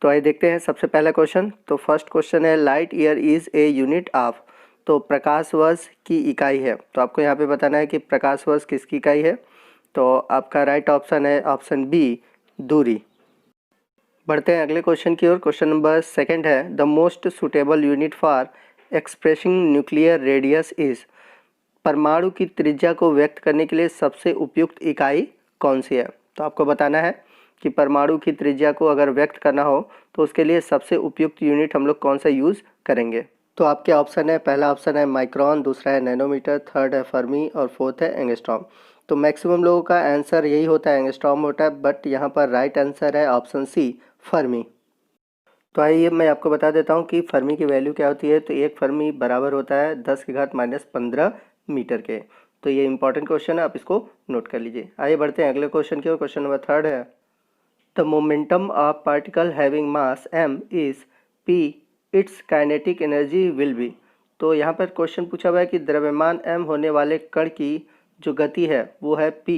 तो आइए देखते हैं सबसे पहला क्वेश्चन। तो फर्स्ट क्वेश्चन है light year is a unit of. तो प्रकाश वर्ष की इकाई है। तो आपको यहाँ पे बताना है कि प्रकाश वर्ष किसकी इकाई है। तो आपका राइट ऑप्शन है ऑप्शन बी, दूरी। बढ़ते हैं अगले क्वेश्चन की ओर। क्वेश्चन नंबर सेकंड है the most suitable unit for expressing nuclear radius is. परमाणु की त्रिज्या को व्यक्त करने के लिए सबसे उपयुक्त इकाई कौन सी है। तो आपको बताना है कि परमाणु की त्रिज्या को अगर व्यक्त करना हो तो उसके लिए सबसे उपयुक्त यूनिट हम लोग कौन सा यूज़ करेंगे। तो आपके ऑप्शन है, पहला ऑप्शन है माइक्रोन, दूसरा है नैनोमीटर, थर्ड है फर्मी और फोर्थ है एंगस्ट्रॉम। तो मैक्सिमम लोगों का आंसर यही होता है, एंगस्ट्रॉम होता है, बट यहाँ पर राइट आंसर है ऑप्शन सी, फर्मी। तो आइए मैं आपको बता देता हूँ कि फर्मी की वैल्यू क्या होती है। तो एक फर्मी बराबर होता है 10⁻⁻15 मीटर के। तो ये इंपॉर्टेंट क्वेश्चन है, आप इसको नोट कर लीजिए। आइए बढ़ते हैं अगले क्वेश्चन की ओर। क्वेश्चन नंबर थर्ड है the momentum of particle having mass m is p, it's kinetic energy will be. तो यहाँ पर क्वेश्चन पूछा हुआ है कि द्रव्यमान m होने वाले कण की जो गति है वो है p,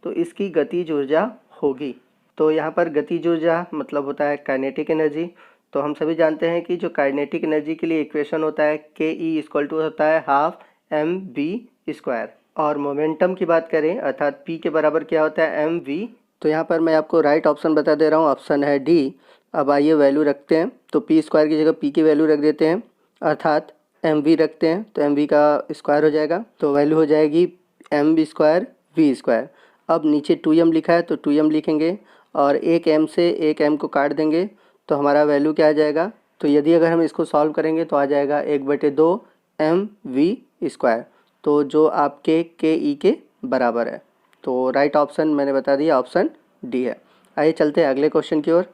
तो इसकी गतिज ऊर्जा होगी। तो यहाँ पर गतिज ऊर्जा मतलब होता है काइनेटिक एनर्जी। तो हम सभी जानते हैं कि जो काइनेटिक एनर्जी के लिए इक्वेशन होता है के ई इक्वल टू होता है हाफ एम वी स्क्वायर। और मोमेंटम की बात करें अर्थात पी के बराबर क्या होता है, एम वी। तो यहाँ पर मैं आपको राइट ऑप्शन बता दे रहा हूँ, ऑप्शन है डी। अब आइए वैल्यू रखते हैं। तो पी स्क्वायर की जगह पी की वैल्यू रख देते हैं, अर्थात एम वी रखते हैं तो एम वी का स्क्वायर हो जाएगा। तो वैल्यू हो जाएगी m v square v square. अब नीचे 2m लिखा है तो 2m लिखेंगे और एक m से एक m को काट देंगे तो हमारा वैल्यू क्या आ जाएगा। तो यदि अगर हम इसको सॉल्व करेंगे तो आ जाएगा 1/2 एम वी स्क्वायर, तो जो आपके के ई के बराबर है। तो राइट ऑप्शन मैंने बता दिया, ऑप्शन डी है। आइए चलते हैं अगले क्वेश्चन की ओर।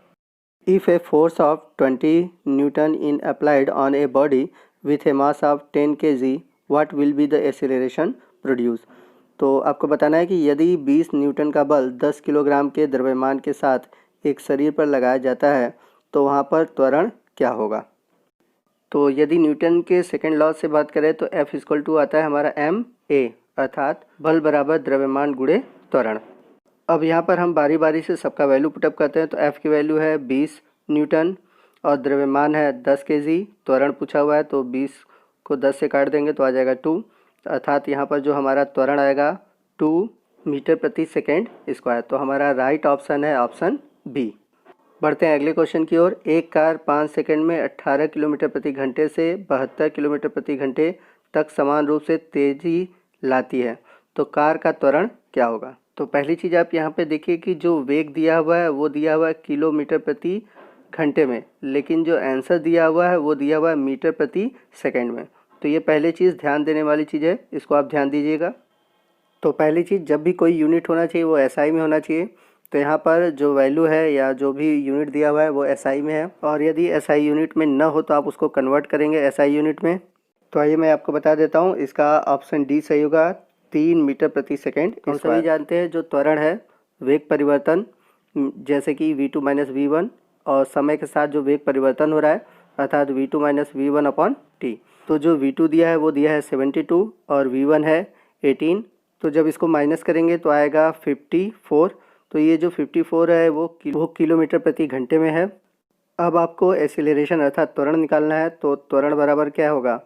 If a force of 20 newton in applied on a body with a mass of 10 kg, what will be the acceleration produce. तो आपको बताना है कि यदि 20 न्यूटन का बल 10 किलोग्राम के द्रव्यमान के साथ एक शरीर पर लगाया जाता है तो वहाँ पर त्वरण क्या होगा। तो यदि न्यूटन के सेकेंड लॉ से बात करें तो F इक्वल टू आता है हमारा एम ए, अर्थात बल बराबर द्रव्यमान गुणे त्वरण। अब यहाँ पर हम बारी बारी से सबका वैल्यू पुटअप करते हैं। तो F की वैल्यू है 20 न्यूटन और द्रव्यमान है 10 kg। त्वरण पूछा हुआ है तो 20 को 10 से काट देंगे तो आ जाएगा 2, अर्थात यहाँ पर जो हमारा त्वरण आएगा 2 मीटर प्रति सेकेंड स्क्वायर। तो हमारा राइट ऑप्शन है ऑप्शन बी। बढ़ते हैं अगले क्वेश्चन की ओर। एक कार 5 सेकंड में 18 किलोमीटर प्रति घंटे से 72 किलोमीटर प्रति घंटे तक समान रूप से तेज़ी लाती है, तो कार का त्वरण क्या होगा। तो पहली चीज़ आप यहाँ पे देखिए कि जो वेग दिया हुआ है वो दिया हुआ है किलोमीटर प्रति घंटे में, लेकिन जो आंसर दिया हुआ है वो दिया हुआ है मीटर प्रति सेकेंड में। तो ये पहली चीज़ ध्यान देने वाली चीज़ है, इसको आप ध्यान दीजिएगा। तो पहली चीज़, जब भी कोई यूनिट होना चाहिए वो एसआई में होना चाहिए। तो यहाँ पर जो वैल्यू है या जो भी यूनिट दिया हुआ है वो एसआई में है, और यदि एसआई यूनिट में न हो तो आप उसको कन्वर्ट करेंगे एसआई यूनिट में। तो आइए मैं आपको बता देता हूँ, इसका ऑप्शन डी सही होगा, 3 मीटर प्रति सेकेंड। हम सभी जानते हैं जो त्वरण है वेग परिवर्तन, जैसे कि v2 माइनस v1, और समय के साथ जो वेग परिवर्तन हो रहा है अर्थात v2 minus v1 upon T. तो जो v2 दिया है वो दिया है 72 और v1 है 18। तो जब इसको माइनस करेंगे तो आएगा 54। तो ये जो 54 है वो किलोमीटर प्रति घंटे में है। अब आपको एक्सीलरेशन अर्थात त्वरण निकालना है। तो त्वरण बराबर क्या होगा,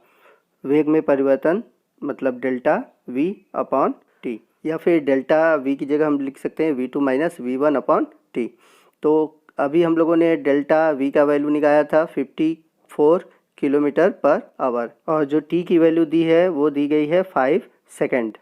वेग में परिवर्तन मतलब डेल्टा v अपॉन टी, या फिर डेल्टा v की जगह हम लिख सकते हैं v2 minus v1 upon T. तो अभी हम लोगों ने डेल्टा v का वैल्यू निकाला था 54 किलोमीटर पर आवर, और जो t की वैल्यू दी है वो दी गई है 5 सेकेंड।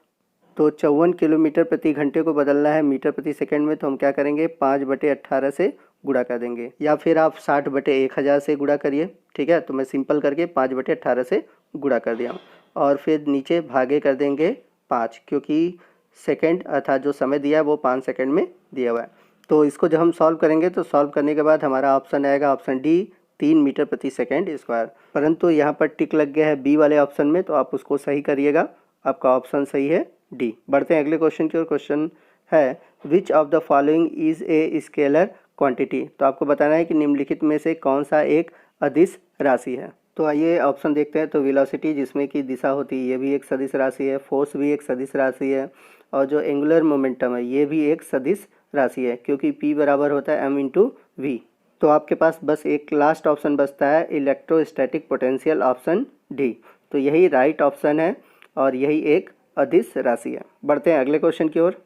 तो 54 किलोमीटर प्रति घंटे को बदलना है मीटर प्रति सेकंड में, तो हम क्या करेंगे 5/18 से गुणा कर देंगे, या फिर आप 60/1000 से गुणा करिए। ठीक है, तो मैं सिंपल करके 5/18 से गुणा कर दिया, और फिर नीचे भागे कर देंगे 5, क्योंकि सेकंड अर्थात जो समय दिया है वो 5 सेकंड में दिया हुआ है। तो इसको जब हम सॉल्व करेंगे तो सॉल्व करने के बाद हमारा ऑप्शन आएगा ऑप्शन डी, 3 मीटर प्रति सेकेंड स्क्वायर। परंतु यहाँ पर टिक लग गया है बी वाले ऑप्शन में, तो आप उसको सही करिएगा, आपका ऑप्शन सही है डी। बढ़ते हैं अगले क्वेश्चन की ओर। क्वेश्चन है विच of the following is a scalar quantity. तो आपको बताना है कि निम्नलिखित में से कौन सा एक अदिश राशि है। तो आइए ऑप्शन देखते हैं। तो वेलोसिटी जिसमें कि दिशा होती है ये भी एक सदिश राशि है, फोर्स भी एक सदिश राशि है, और जो एंगुलर मोमेंटम है ये भी एक सदिश राशि है, क्योंकि p बराबर होता है m इंटू वी। तो आपके पास बस एक लास्ट ऑप्शन बचता है, इलेक्ट्रोस्टैटिक पोटेंशियल, ऑप्शन डी। तो यही राइट ऑप्शन है और यही एक अदिश राशि है। बढ़ते हैं अगले क्वेश्चन की ओर।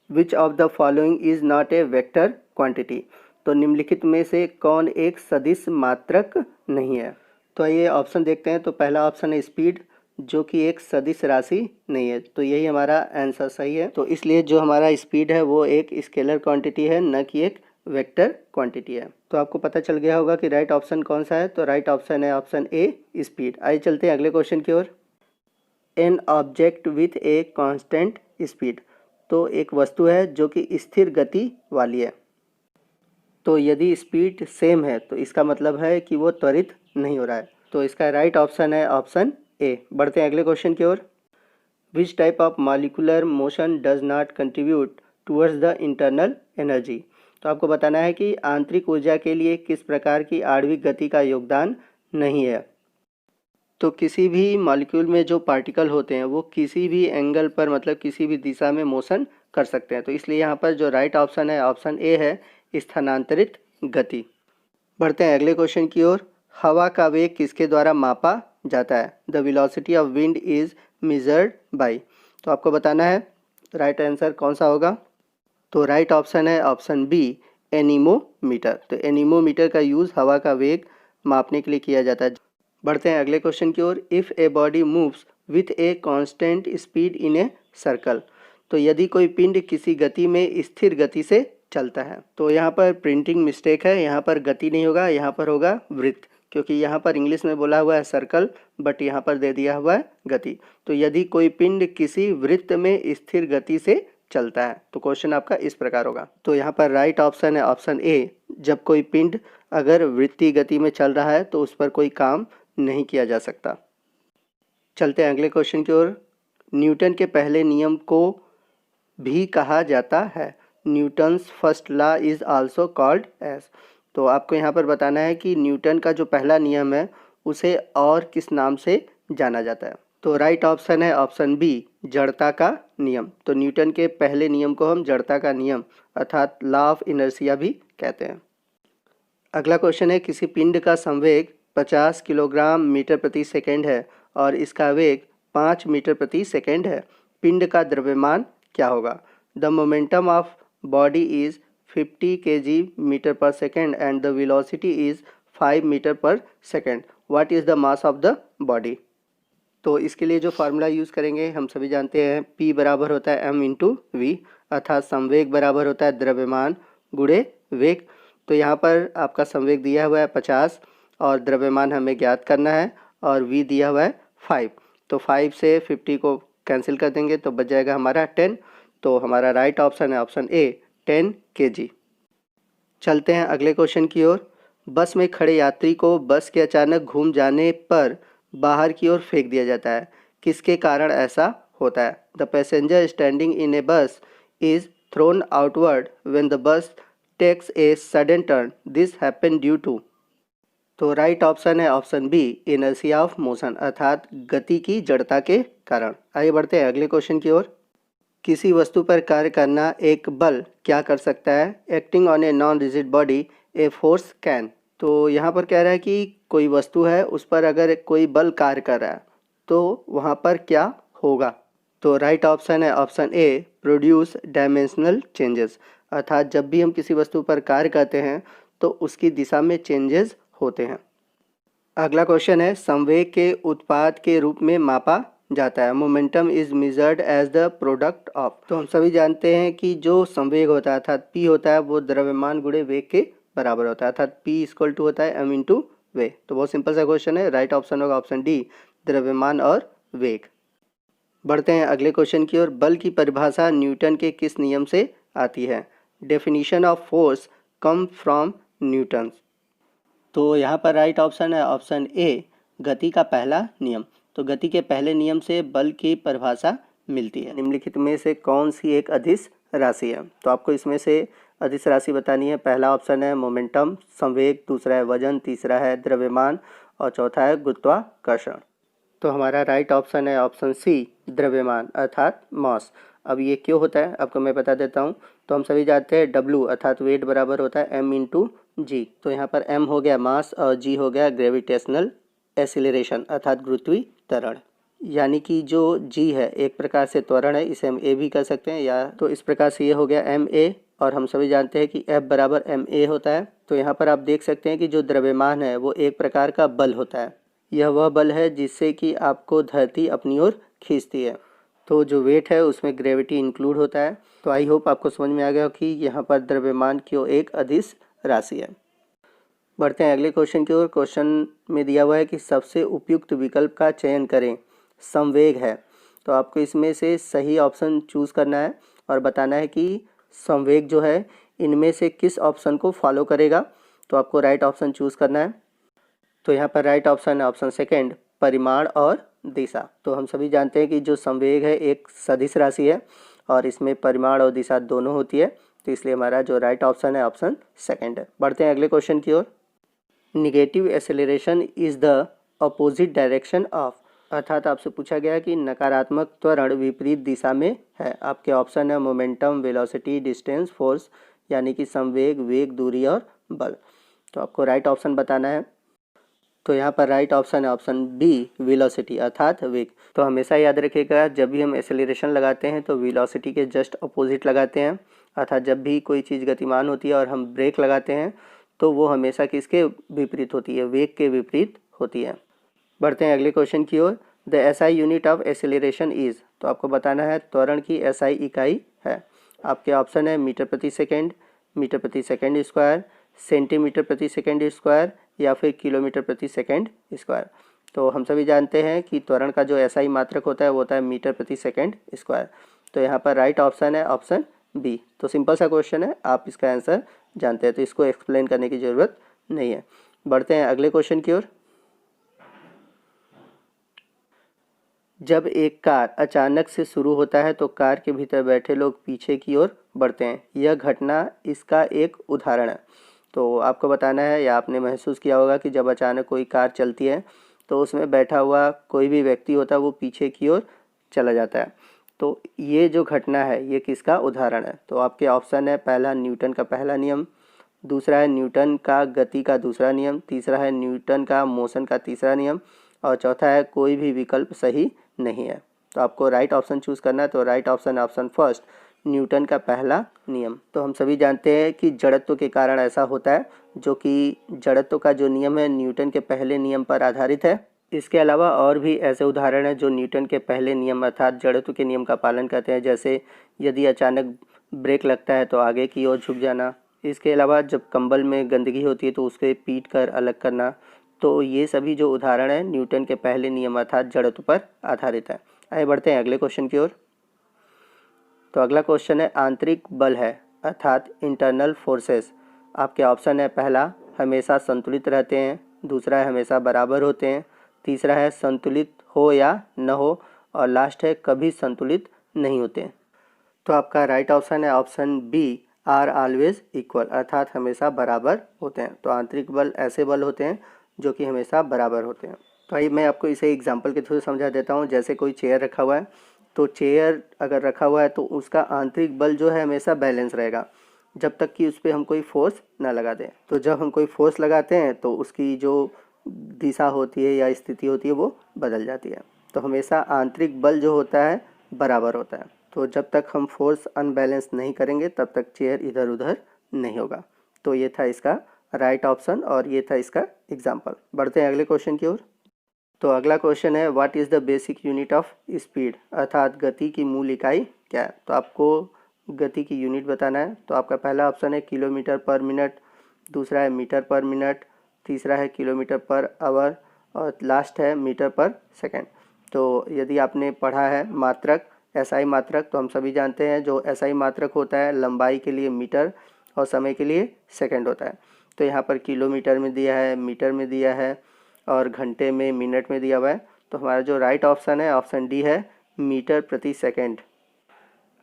Which of the following is not a vector quantity. तो निम्नलिखित में से कौन एक सदिश मात्रक नहीं है। तो ये ऑप्शन देखते हैं। तो पहला ऑप्शन है स्पीड, जो कि एक सदिश राशि नहीं है। तो यही हमारा आंसर सही है। तो इसलिए जो हमारा स्पीड है वो एक स्केलर क्वांटिटी है, न कि एक वेक्टर क्वांटिटी है। तो आपको पता चल गया होगा कि राइट ऑप्शन कौन सा है। तो राइट ऑप्शन है ऑप्शन ए, स्पीड। आइए चलते हैं अगले क्वेश्चन की ओर। An object with a constant speed. तो एक वस्तु है जो कि स्थिर गति वाली है। तो यदि स्पीड सेम है तो इसका मतलब है कि वो त्वरित नहीं हो रहा है। तो इसका राइट ऑप्शन है ऑप्शन ए। बढ़ते हैं अगले क्वेश्चन की ओर। Which type of molecular motion does not contribute towards the internal energy. तो आपको बताना है कि आंतरिक ऊर्जा के लिए किस प्रकार की आणविक गति का योगदान नहीं है। तो किसी भी मॉलिक्यूल में जो पार्टिकल होते हैं वो किसी भी एंगल पर, मतलब किसी भी दिशा में मोशन कर सकते हैं। तो इसलिए यहाँ पर जो राइट ऑप्शन है ऑप्शन ए है, स्थानांतरित गति। बढ़ते हैं अगले क्वेश्चन की ओर। हवा का वेग किसके द्वारा मापा जाता है। The velocity of wind is measured by. तो आपको बताना है राइट आंसर कौन सा होगा। तो राइट ऑप्शन है ऑप्शन बी, एनीमोमीटर। तो एनीमोमीटर का यूज़ हवा का वेग मापने के लिए किया जाता है। बढ़ते हैं अगले क्वेश्चन की ओर। If a body moves with a constant speed in a circle. तो यदि कोई पिंड किसी गति में स्थिर गति से चलता है। तो यहाँ पर प्रिंटिंग मिस्टेक है, यहाँ पर गति नहीं होगा, यहाँ पर होगा वृत्त, क्योंकि यहाँ पर इंग्लिश में बोला हुआ है सर्कल, बट यहाँ पर दे दिया हुआ है गति। तो यदि कोई पिंड किसी वृत्त में स्थिर गति से चलता है तो क्वेश्चन आपका इस प्रकार होगा। तो यहाँ पर राइट ऑप्शन है ऑप्शन ए। जब कोई पिंड अगर वृत्तीय गति में चल रहा है तो उस पर कोई काम नहीं किया जा सकता। चलते हैं अगले क्वेश्चन की ओर। न्यूटन के पहले नियम को भी कहा जाता है। Newton's first law is also called as. तो आपको यहाँ पर बताना है कि न्यूटन का जो पहला नियम है उसे और किस नाम से जाना जाता है। तो राइट ऑप्शन है ऑप्शन बी, जड़ता का नियम। तो न्यूटन के पहले नियम को हम जड़ता का नियम अर्थात लॉ ऑफ इनर्शिया भी कहते हैं। अगला क्वेश्चन है, किसी पिंड का संवेग 50 किलोग्राम मीटर प्रति सेकंड है और इसका वेग 5 मीटर प्रति सेकंड है। पिंड का द्रव्यमान क्या होगा। The momentum of body is 50 kg metre per second and the velocity is 5 metre per second. What is the mass of the body. तो इसके लिए जो फार्मूला यूज़ करेंगे हम सभी जानते हैं, P बराबर होता है m इंटू वी, अर्थात संवेग बराबर होता है द्रव्यमान गुणे वेग। तो यहाँ पर आपका संवेग दिया हुआ है 50 और द्रव्यमान हमें ज्ञात करना है और v दिया हुआ है 5। तो 5 से 50 को कैंसिल कर देंगे तो बच जाएगा हमारा 10। तो हमारा राइट ऑप्शन है ऑप्शन ए, 10 kg। चलते हैं अगले क्वेश्चन की ओर। बस में खड़े यात्री को बस के अचानक घूम जाने पर बाहर की ओर फेंक दिया जाता है। किसके कारण ऐसा होता है। The passenger standing in a bus is thrown outward when the bus takes a sudden turn. This happen due to. तो राइट ऑप्शन है option B, inertia of motion, अर्थात गति की जड़ता के कारण। आइए बढ़ते हैं अगले क्वेश्चन की ओर। किसी वस्तु पर कार्य करना एक बल क्या कर सकता है। Acting on a non rigid body a force can. तो यहाँ पर कह रहा है कि कोई वस्तु है उस पर अगर कोई बल कार्य कर रहा है तो वहाँ पर क्या होगा। तो राइट ऑप्शन है ऑप्शन ए, प्रोड्यूस डायमेंशनल चेंजेस, अर्थात जब भी हम किसी वस्तु पर कार्य करते हैं तो उसकी दिशा में चेंजेस होते हैं। अगला क्वेश्चन है, संवेग के उत्पाद के रूप में मापा जाता है। Momentum is measured as the product of. तो हम सभी जानते हैं कि जो संवेग होता है अर्थात P होता है वो द्रव्यमान गुणे वेग के बराबर होता है, अर्थात P इक्वल टू होता है m इंटू वेग। तो बहुत सिंपल सा क्वेश्चन है, राइट ऑप्शन होगा ऑप्शन डी, द्रव्यमान और वेग। बढ़ते हैं अगले क्वेश्चन की ओर। बल की परिभाषा न्यूटन के किस नियम से आती है। Definition of force come from Newton. तो यहाँ पर राइट ऑप्शन है ऑप्शन ए, गति का पहला नियम। तो गति के पहले नियम से बल की परिभाषा मिलती है। निम्नलिखित में से कौन सी एक अदिश राशि है। तो आपको इसमें से अदिश राशि बतानी है। पहला ऑप्शन है मोमेंटम, संवेग, दूसरा है वजन, तीसरा है द्रव्यमान और चौथा है गुरुत्वाकर्षण। तो हमारा राइट ऑप्शन है ऑप्शन सी, द्रव्यमान अर्थात मास। अब ये क्यों होता है आपको मैं बता देता हूँ। तो हम सभी जानते हैं W अर्थात वेट बराबर होता है m इंटू जी। तो यहाँ पर m हो गया मास और g हो गया ग्रेविटेशनल एसिलरेशन अर्थात गुरुत्वीय त्वरण। यानी कि जो g है एक प्रकार से त्वरण है, इसे हम a भी कर सकते हैं, या तो इस प्रकार से ये हो गया ma, और हम सभी जानते हैं कि F बराबर ma होता है। तो यहाँ पर आप देख सकते हैं कि जो द्रव्यमान है वो एक प्रकार का बल होता है। यह वह बल है जिससे कि आपको धरती अपनी ओर खींचती है। तो जो वेट है उसमें ग्रेविटी इंक्लूड होता है। तो आई होप आपको समझ में आ गया कि यहाँ पर द्रव्यमान क्यों एक अदिश राशि है। बढ़ते हैं अगले क्वेश्चन की ओर। क्वेश्चन में दिया हुआ है कि सबसे उपयुक्त विकल्प का चयन करें, संवेग है। तो आपको इसमें से सही ऑप्शन चूज़ करना है और बताना है कि संवेग जो है इनमें से किस ऑप्शन को फॉलो करेगा। तो आपको राइट ऑप्शन चूज़ करना है। तो यहाँ पर राइट ऑप्शन है ऑप्शन सेकेंड, परिमाण और दिशा। तो हम सभी जानते हैं कि जो संवेग है एक सदिश राशि है और इसमें परिमाण और दिशा दोनों होती है। तो इसलिए हमारा जो राइट ऑप्शन है ऑप्शन सेकेंड है। बढ़ते हैं अगले क्वेश्चन की ओर। Negative acceleration is the opposite direction of, अर्थात आपसे पूछा गया कि नकारात्मक त्वरण विपरीत दिशा में है। आपके ऑप्शन है मोमेंटम, वेलोसिटी, डिस्टेंस, फोर्स, यानी कि संवेग, वेग, दूरी और बल। तो आपको राइट ऑप्शन बताना है। तो यहाँ पर राइट ऑप्शन है ऑप्शन बी, वेलोसिटी अर्थात वेग। तो हमेशा याद रखिएगा जब भी हम एक्सेलरेशन लगाते हैं तो वेलोसिटी के जस्ट अपोजिट लगाते हैं, अर्थात जब भी कोई चीज़ गतिमान होती है और हम ब्रेक लगाते हैं तो वो हमेशा किसके विपरीत होती है, वेग के विपरीत होती है। बढ़ते हैं अगले क्वेश्चन की ओर। The SI unit of acceleration is, तो आपको बताना है त्वरण की एसआई इकाई है। आपके ऑप्शन है मीटर प्रति सेकेंड, मीटर प्रति सेकेंड स्क्वायर, सेंटीमीटर प्रति सेकेंड स्क्वायर, या फिर किलोमीटर प्रति सेकेंड स्क्वायर। तो हम सभी जानते हैं कि त्वरण का जो एसआई मात्रक होता है वो होता है मीटर प्रति सेकेंड स्क्वायर। तो यहाँ पर राइट ऑप्शन है ऑप्शन बी। तो सिंपल सा क्वेश्चन है, आप इसका आंसर जानते हैं तो इसको एक्सप्लेन करने की ज़रूरत नहीं है। बढ़ते हैं अगले क्वेश्चन की ओर। जब एक कार अचानक से शुरू होता है तो कार के भीतर बैठे लोग पीछे की ओर बढ़ते हैं। यह घटना इसका एक उदाहरण है। तो आपको बताना है, या आपने महसूस किया होगा कि जब अचानक कोई कार चलती है तो उसमें बैठा हुआ कोई भी व्यक्ति होता है वो पीछे की ओर चला जाता है। तो ये जो घटना है ये किसका उदाहरण है। तो आपके ऑप्शन है पहला न्यूटन का पहला नियम, दूसरा है न्यूटन का गति का दूसरा नियम, तीसरा है न्यूटन का मोशन का तीसरा नियम, और चौथा है कोई भी विकल्प सही नहीं है। तो आपको राइट ऑप्शन चूज़ करना है। तो right option option first, Newton का पहला नियम। तो हम सभी जानते हैं कि जड़त्व के कारण ऐसा होता है, जो कि जड़त्व का जो नियम है न्यूटन के पहले नियम पर आधारित है। इसके अलावा और भी ऐसे उदाहरण हैं जो न्यूटन के पहले नियम अर्थात जड़त्व के नियम का पालन करते हैं, जैसे यदि अचानक ब्रेक लगता है तो आगे की ओर झुक जाना। इसके अलावा जब कंबल में गंदगी होती है तो उसके पीट कर अलग करना। तो ये सभी जो उदाहरण हैं न्यूटन के पहले नियम अर्थात जड़त्व पर आधारित है। आगे बढ़ते हैं अगले क्वेश्चन की ओर। तो अगला क्वेश्चन है आंतरिक बल है अर्थात इंटरनल फोर्सेस। आपके ऑप्शन है पहला हमेशा संतुलित रहते हैं, दूसरा है हमेशा बराबर होते हैं, तीसरा है संतुलित हो या न हो, और लास्ट है कभी संतुलित नहीं होते। तो आपका राइट ऑप्शन है option B, are always equal अर्थात हमेशा बराबर होते हैं। तो आंतरिक बल ऐसे बल होते हैं जो कि हमेशा बराबर होते हैं। तो आइए मैं आपको इसे एग्जांपल के थ्रू समझा देता हूँ। जैसे कोई चेयर रखा हुआ है, तो चेयर अगर रखा हुआ है तो उसका आंतरिक बल जो है हमेशा बैलेंस रहेगा जब तक कि उस पर हम कोई फोर्स ना लगा दें। तो जब हम कोई फोर्स लगाते हैं तो उसकी जो दिशा होती है या स्थिति होती है वो बदल जाती है। तो हमेशा आंतरिक बल जो होता है बराबर होता है। तो जब तक हम फोर्स अनबैलेंस नहीं करेंगे तब तक चेयर इधर उधर नहीं होगा। तो ये था इसका राइट ऑप्शन और ये था इसका एग्जाम्पल। बढ़ते हैं अगले क्वेश्चन की ओर। तो अगला क्वेश्चन है what is the basic unit of speed अर्थात गति की मूल इकाई क्या है। तो आपको गति की यूनिट बताना है। तो आपका पहला ऑप्शन है किलोमीटर पर मिनट, दूसरा है मीटर पर मिनट, तीसरा है किलोमीटर पर आवर, और लास्ट है मीटर पर सेकेंड। तो यदि आपने पढ़ा है मात्रक, एसआई मात्रक, तो हम सभी जानते हैं जो एसआई मात्रक होता है लंबाई के लिए मीटर और समय के लिए सेकंड होता है। तो यहाँ पर किलोमीटर में दिया है, मीटर में दिया है और घंटे में, मिनट में दिया हुआ है। तो हमारा जो राइट ऑप्शन है ऑप्शन डी है, मीटर प्रति सेकंड।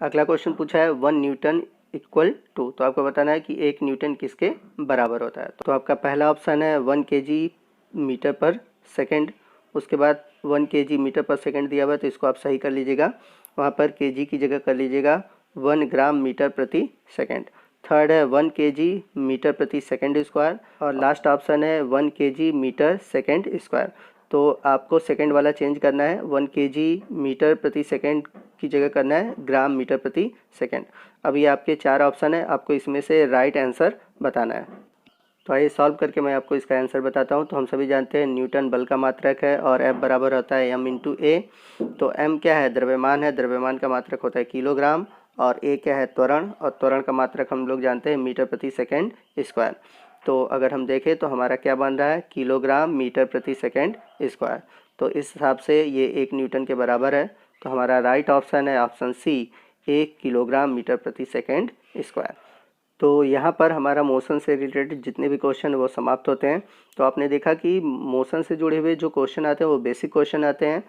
अगला क्वेश्चन पूछा है 1 न्यूटन इक्वल टू। तो आपको बताना है कि 1 न्यूटन किसके बराबर होता है। तो आपका पहला ऑप्शन है 1 kg मीटर पर सेकंड, उसके बाद 1 kg मीटर पर सेकंड दिया हुआ है तो इसको आप सही कर लीजिएगा, वहाँ पर kg की जगह कर लीजिएगा 1 ग्राम मीटर प्रति सेकंड। थर्ड है 1 kg मीटर प्रति सेकंड स्क्वायर, और लास्ट ऑप्शन है 1 kg मीटर सेकंड स्क्वायर। तो आपको सेकंड वाला चेंज करना है, 1 kg मीटर प्रति सेकंड की जगह करना है ग्राम मीटर प्रति सेकंड। अब ये आपके 4 ऑप्शन है, आपको इसमें से राइट आंसर बताना है। तो आइए सॉल्व करके मैं आपको इसका आंसर बताता हूँ। तो हम सभी जानते हैं न्यूटन बल का मात्रक है और F बराबर होता है m इंटू ए। तो m क्या है, द्रव्यमान है, द्रव्यमान का मात्रक होता है किलोग्राम, और a क्या है, त्वरण, और त्वरण का मात्रक हम लोग जानते हैं मीटर प्रति सेकंड स्क्वायर। तो अगर हम देखें तो हमारा क्या बन रहा है, किलोग्राम मीटर प्रति सेकंड स्क्वायर। तो इस हिसाब से ये 1 न्यूटन के बराबर है। तो हमारा राइट ऑप्शन है ऑप्शन सी, 1 किलोग्राम मीटर प्रति सेकंड स्क्वायर। तो यहाँ पर हमारा मोशन से रिलेटेड जितने भी क्वेश्चन वो समाप्त होते हैं। तो आपने देखा कि मोशन से जुड़े हुए जो क्वेश्चन आते हैं वो बेसिक क्वेश्चन आते हैं,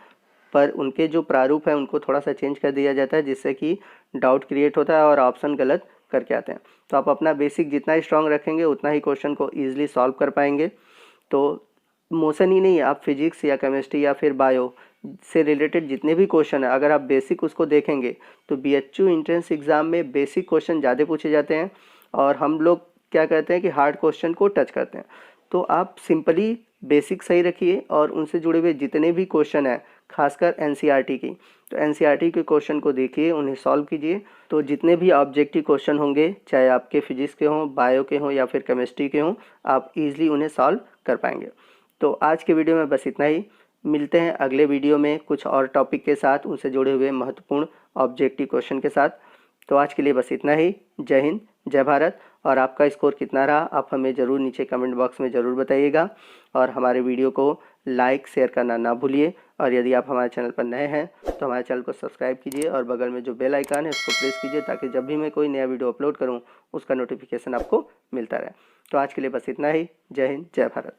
पर उनके जो प्रारूप है उनको थोड़ा सा चेंज कर दिया जाता है, जिससे कि डाउट क्रिएट होता है और ऑप्शन गलत करके आते हैं। तो आप अपना बेसिक जितना स्ट्रांग रखेंगे उतना ही क्वेश्चन को ईजिली सॉल्व कर पाएंगे। तो मोशन ही नहीं, आप फिजिक्स या केमिस्ट्री या फिर बायो से रिलेटेड जितने भी क्वेश्चन है, अगर आप बेसिक उसको देखेंगे तो BHU एंट्रेंस एग्ज़ाम में बेसिक क्वेश्चन ज़्यादा पूछे जाते हैं, और हम लोग क्या कहते हैं कि हार्ड क्वेश्चन को टच करते हैं। तो आप सिंपली बेसिक सही रखिए और उनसे जुड़े हुए जितने भी क्वेश्चन हैं, खासकर NCERT की, तो NCERT के क्वेश्चन को देखिए, उन्हें सॉल्व कीजिए। तो जितने भी ऑब्जेक्टिव क्वेश्चन होंगे, चाहे आपके फिजिक्स के हों, बायो के हों या फिर केमिस्ट्री के हों, आप ईजिली उन्हें सॉल्व कर पाएंगे। तो आज के वीडियो में बस इतना ही। मिलते हैं अगले वीडियो में कुछ और टॉपिक के साथ, उनसे जुड़े हुए महत्वपूर्ण ऑब्जेक्टिव क्वेश्चन के साथ। तो आज के लिए बस इतना ही। जय हिंद, जय भारत। और आपका स्कोर कितना रहा आप हमें ज़रूर नीचे कमेंट बॉक्स में ज़रूर बताइएगा, और हमारे वीडियो को लाइक शेयर करना ना भूलिए। और यदि आप हमारे चैनल पर नए हैं तो हमारे चैनल को सब्सक्राइब कीजिए और बगल में जो बेल आइकन है उसको प्रेस कीजिए, ताकि जब भी मैं कोई नया वीडियो अपलोड करूँ उसका नोटिफिकेशन आपको मिलता रहे। तो आज के लिए बस इतना ही। जय हिंद, जय भारत।